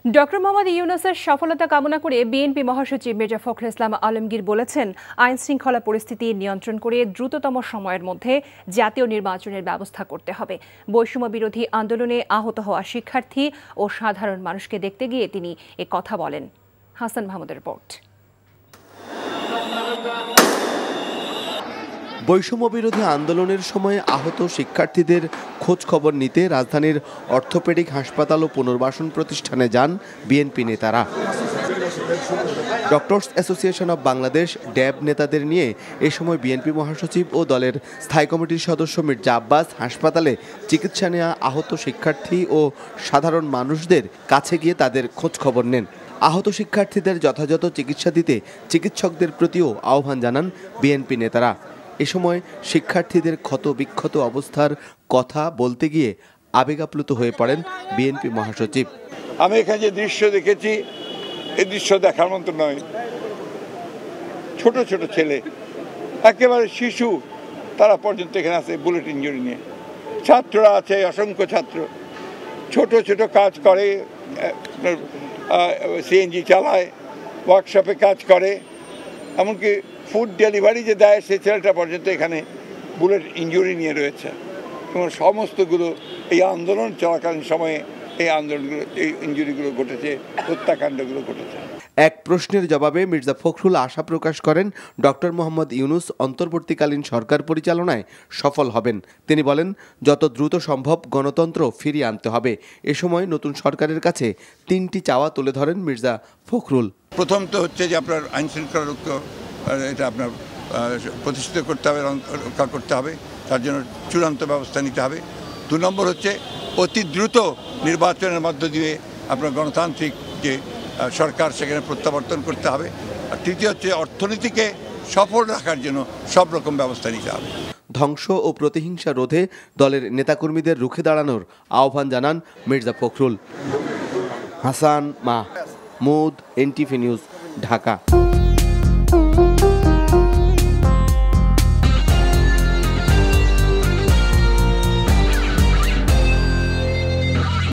Doctor Mohammad ইউনূসের সফলতা কামনা করে বিএনপি মহাসচিব মির্জা ফখরুল ইসলাম আলমগীর বলেছেন, আইন শৃঙ্খলা পরিস্থিতি নিয়ন্ত্রণ করে দ্রুততম সময়ের মধ্যে জাতীয় নির্বাচনের ব্যবস্থা করতে হবে। বৈষম্য বিরোধী আন্দোলনে আহত হওয়া শিক্ষার্থী ও সাধারণ মানুষকে দেখতে গিয়ে তিনি এ কথা বলেন। হাসান মাহমুদের রিপোর্ট। বৈষম্য বিরোধী আন্দোলনের সময় আহত শিক্ষার্থীদের খোঁজ খবর নিতে রাজধানীর অর্থোপেডিক হাসপাতাল ও পুনর্বাসন প্রতিষ্ঠানে যান বিএনপি নেতারা। ডক্টরস অ্যাসোসিয়েশন অব বাংলাদেশ ড্যাব নেতাদের নিয়ে এ সময় বিএনপি মহাসচিব ও দলের স্থায়ী কমিটির সদস্য মির্জা আব্বাস হাসপাতালে চিকিৎসা নেওয়া আহত শিক্ষার্থী ও সাধারণ মানুষদের কাছে গিয়ে তাদের খোঁজ খবর নেন। আহত শিক্ষার্থীদের যথাযথ চিকিৎসা দিতে চিকিৎসকদের প্রতিও আহ্বান জানান বিএনপি নেতারা। এ সময় শিক্ষার্থীদের ক্ষত বিক্ষত অবস্থার কথা বলতে গিয়ে আবেগাপ্লুত হয়ে পড়েন বিএনপি মহাসচিব। আমি এখানে যে দৃশ্য দেখেছি, এই দৃশ্য দেখার মতো নয়। ছোট ছোট ছেলে, একেবারে শিশু, তারা পর্যন্ত এখানে আছে বুলেট ইঞ্জুরি নিয়ে। ছাত্ররা আছে, অসংখ্য ছাত্র ছোট ছোট কাজ করে, সিএনজি চালায়, ওয়ার্কশপে কাজ করে, এমনকি ফুড ডেলিভারি যে দেয় সেই ছেলেটা পর্যন্ত এখানে বুলেট ইঞ্জুরি নিয়ে রয়েছে। এবং সমস্তগুলো এই আন্দোলন চলাকালীন সময়ে এই ইঞ্জুরিগুলো ঘটেছে, হত্যাকাণ্ডগুলো ঘটেছে। এক প্রশ্নের জবাবে মির্জা ফখরুল আশা প্রকাশ করেন, ডক্টর মোহাম্মদ ইউনূস অন্তর্বর্তীকালীন সরকার পরিচালনায় সফল হবেন। তিনি বলেন, যত দ্রুত সম্ভব গণতন্ত্র ফিরিয়ে আনতে হবে। এ সময় নতুন সরকারের কাছে 3টি চাওয়া তুলে ধরেন মির্জা ফখরুল। প্রথম তো হচ্ছে যে আপনার আইন শৃঙ্খলা রক্ষা, এটা আপনার প্রতিষ্ঠিত করতে হবে, রক্ষা করতে হবে, তার জন্য চূড়ান্ত ব্যবস্থা নিতে হবে। 2 নম্বর হচ্ছে অতি দ্রুত নির্বাচনের মধ্য দিয়ে আপনার গণতান্ত্রিক যে সরকার সেখানে প্রত্যাবর্তন করতে হবে। আর তৃতীয় হচ্ছে অর্থনীতিকে সফল রাখার জন্য সব রকম ব্যবস্থা নিতে হবে। ধ্বংস ও প্রতিহিংসা রোধে দলের নেতাকর্মীদের রুখে দাঁড়ানোর আহ্বান জানান মির্জা ফখরুল। Hasan Mahmud, NTV news, Dhaka.